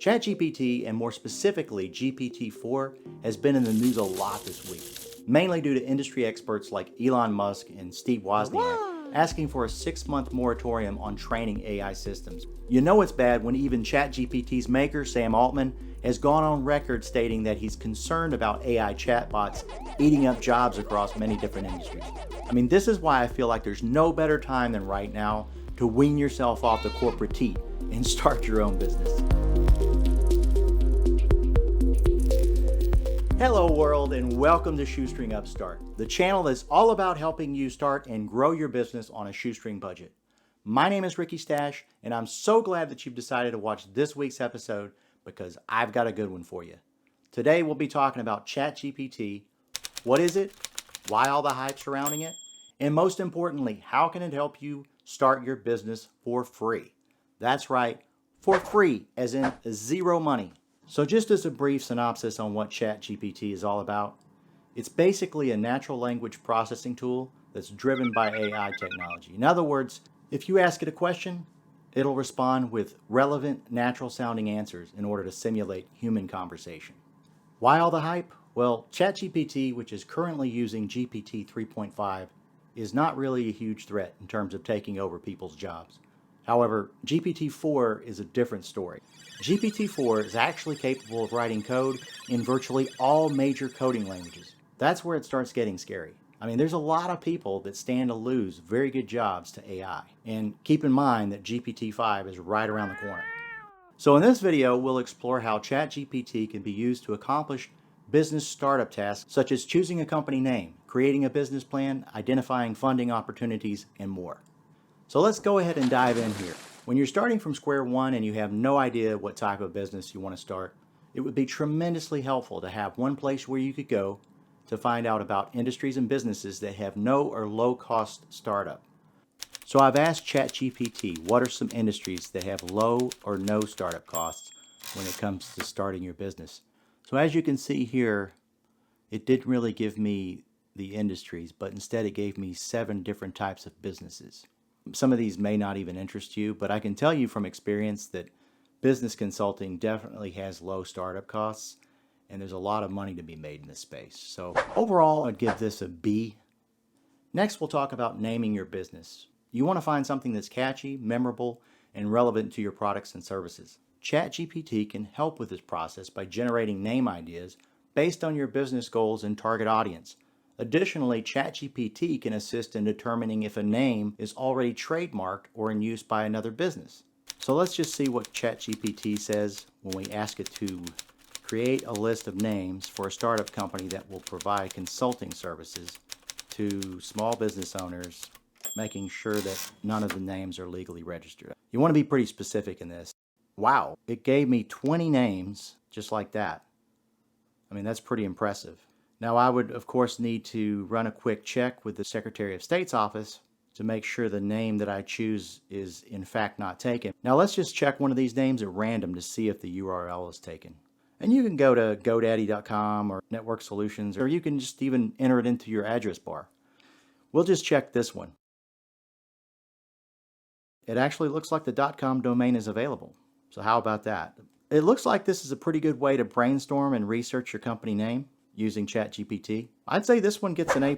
ChatGPT, and more specifically GPT-4, has been in the news a lot this week, mainly due to industry experts like Elon Musk and Steve Wozniak asking for a 6-month moratorium on training AI systems. You know it's bad when even ChatGPT's maker, Sam Altman, has gone on record stating that he's concerned about AI chatbots eating up jobs across many different industries. I mean, this is why I feel like there's no better time than right now to wean yourself off the corporate teat and start your own business. Hello world, and welcome to Shoestring Upstart, the channel that's all about helping you start and grow your business on a shoestring budget. My name is Ricky Stash, and I'm so glad that you've decided to watch this week's episode because I've got a good one for you. Today we'll be talking about ChatGPT. What is it? Why all the hype surrounding it? And most importantly, how can it help you start your business for free? That's right, for free, as in zero money. So just as a brief synopsis on what ChatGPT is all about, it's basically a natural language processing tool that's driven by AI technology. In other words, if you ask it a question, it'll respond with relevant, natural sounding answers in order to simulate human conversation. Why all the hype? Well, ChatGPT, which is currently using GPT 3.5, is not really a huge threat in terms of taking over people's jobs. However, GPT-4 is a different story. GPT-4 is actually capable of writing code in virtually all major coding languages. That's where it starts getting scary. I mean, there's a lot of people that stand to lose very good jobs to AI. And keep in mind that GPT-5 is right around the corner. So in this video, we'll explore how ChatGPT can be used to accomplish business startup tasks such as choosing a company name, creating a business plan, identifying funding opportunities, and more. So let's go ahead and dive in here. When you're starting from square one and you have no idea what type of business you want to start, it would be tremendously helpful to have one place where you could go to find out about industries and businesses that have no or low cost startup. So I've asked ChatGPT what are some industries that have low or no startup costs when it comes to starting your business. So as you can see here, it didn't really give me the industries, but instead it gave me 7 different types of businesses. Some of these may not even interest you, but I can tell you from experience that business consulting definitely has low startup costs, and there's a lot of money to be made in this space. So overall, I'd give this a B. Next, we'll talk about naming your business. You want to find something that's catchy, memorable, and relevant to your products and services. ChatGPT can help with this process by generating name ideas based on your business goals and target audience. Additionally, ChatGPT can assist in determining if a name is already trademarked or in use by another business. So let's just see what ChatGPT says when we ask it to create a list of names for a startup company that will provide consulting services to small business owners, making sure that none of the names are legally registered. You want to be pretty specific in this. Wow, it gave me 20 names just like that. I mean, that's pretty impressive. Now, I would, of course, need to run a quick check with the Secretary of State's office to make sure the name that I choose is, in fact, not taken. Now, let's just check one of these names at random to see if the URL is taken. And you can go to GoDaddy.com or Network Solutions, or you can just even enter it into your address bar. We'll just check this one. It actually looks like the .com domain is available. So how about that? It looks like this is a pretty good way to brainstorm and research your company name using ChatGPT. I'd say this one gets an A+.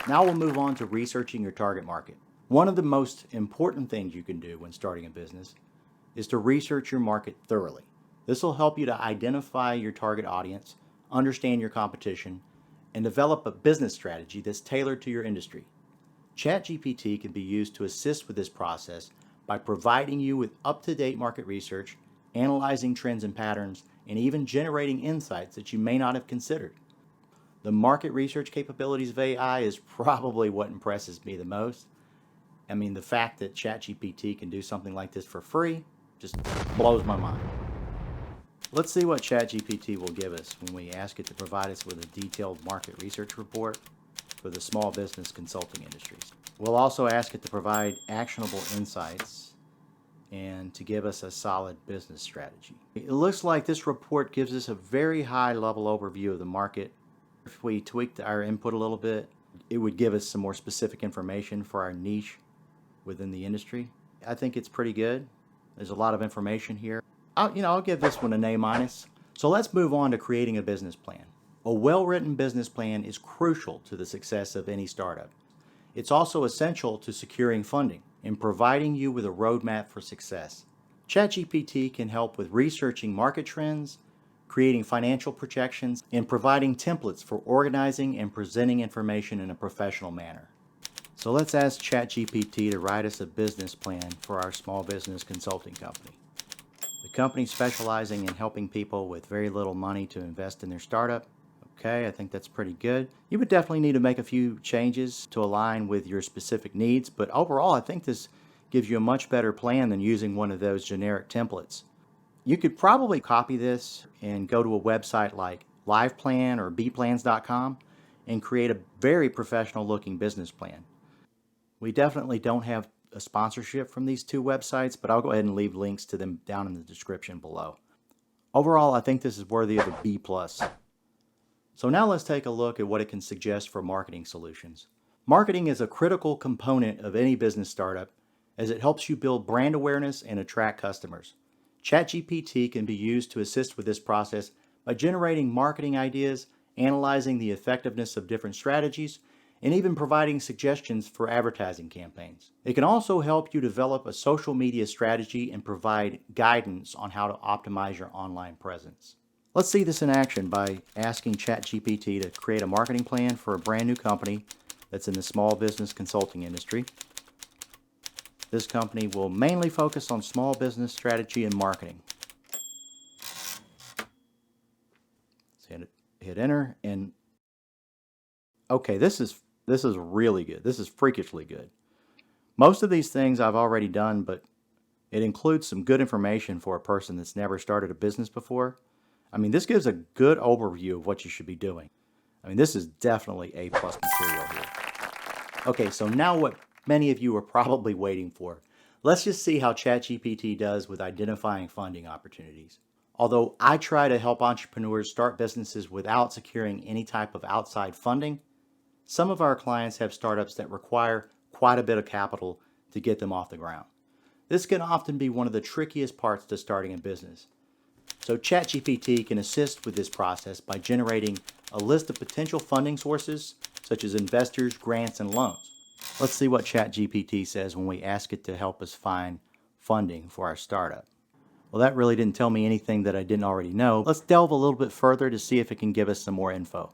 Now we'll move on to researching your target market. One of the most important things you can do when starting a business is to research your market thoroughly. This will help you to identify your target audience, understand your competition, and develop a business strategy that's tailored to your industry. ChatGPT can be used to assist with this process by providing you with up-to-date market research, analyzing trends and patterns, and even generating insights that you may not have considered. The market research capabilities of AI is probably what impresses me the most. I mean, the fact that ChatGPT can do something like this for free just blows my mind. Let's see what ChatGPT will give us when we ask it to provide us with a detailed market research report for the small business consulting industries. We'll also ask it to provide actionable insights and to give us a solid business strategy. It looks like this report gives us a very high level overview of the market. If we tweaked our input a little bit, it would give us some more specific information for our niche within the industry. I think it's pretty good. There's a lot of information here. I'll give this one an A-. So let's move on to creating a business plan. A well-written business plan is crucial to the success of any startup. It's also essential to securing funding and providing you with a roadmap for success. ChatGPT can help with researching market trends, creating financial projections, and providing templates for organizing and presenting information in a professional manner. So let's ask ChatGPT to write us a business plan for our small business consulting company. The company specializing in helping people with very little money to invest in their startup. Okay, I think that's pretty good. You would definitely need to make a few changes to align with your specific needs, but overall I think this gives you a much better plan than using one of those generic templates. You could probably copy this and go to a website like LivePlan or bplans.com and create a very professional looking business plan. We definitely don't have a sponsorship from these two websites, but I'll go ahead and leave links to them down in the description below. Overall, I think this is worthy of a B+. So now let's take a look at what it can suggest for marketing solutions. Marketing is a critical component of any business startup as it helps you build brand awareness and attract customers. ChatGPT can be used to assist with this process by generating marketing ideas, analyzing the effectiveness of different strategies, and even providing suggestions for advertising campaigns. It can also help you develop a social media strategy and provide guidance on how to optimize your online presence. Let's see this in action by asking ChatGPT to create a marketing plan for a brand new company that's in the small business consulting industry. This company will mainly focus on small business strategy and marketing. Let's hit enter, and okay, this is really good. This is freakishly good. Most of these things I've already done, but it includes some good information for a person that's never started a business before. I mean, this gives a good overview of what you should be doing. I mean, this is definitely A+ material here. Okay, so now what many of you are probably waiting for. Let's just see how ChatGPT does with identifying funding opportunities. Although I try to help entrepreneurs start businesses without securing any type of outside funding, some of our clients have startups that require quite a bit of capital to get them off the ground. This can often be one of the trickiest parts to starting a business. So ChatGPT can assist with this process by generating a list of potential funding sources, such as investors, grants, and loans. Let's see what ChatGPT says when we ask it to help us find funding for our startup. Well, that really didn't tell me anything that I didn't already know. Let's delve a little bit further to see if it can give us some more info.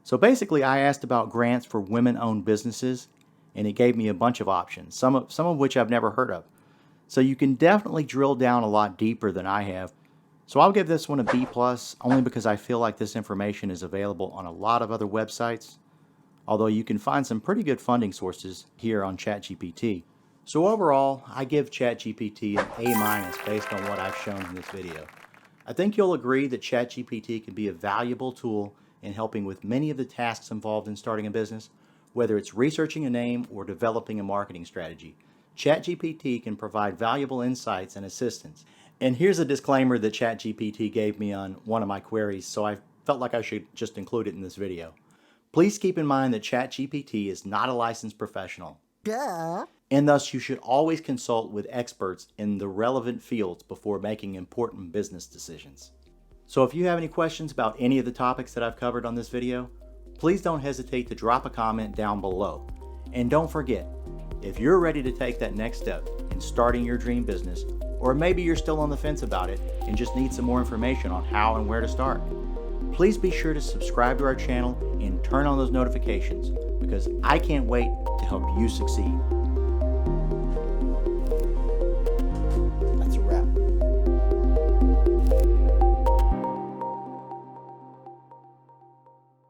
So basically, I asked about grants for women-owned businesses, and it gave me a bunch of options, some of which I've never heard of. So you can definitely drill down a lot deeper than I have. So I'll give this one a B+, only because I feel like this information is available on a lot of other websites, although you can find some pretty good funding sources here on ChatGPT. So overall, I give ChatGPT an A- based on what I've shown in this video. I think you'll agree that ChatGPT can be a valuable tool in helping with many of the tasks involved in starting a business, whether it's researching a name or developing a marketing strategy. ChatGPT can provide valuable insights and assistance. And here's a disclaimer that ChatGPT gave me on one of my queries, so I felt like I should just include it in this video. Please keep in mind that ChatGPT is not a licensed professional. Duh. And thus you should always consult with experts in the relevant fields before making important business decisions. So if you have any questions about any of the topics that I've covered on this video, please don't hesitate to drop a comment down below. And don't forget, if you're ready to take that next step in starting your dream business, or maybe you're still on the fence about it and just need some more information on how and where to start, please be sure to subscribe to our channel and turn on those notifications, because I can't wait to help you succeed.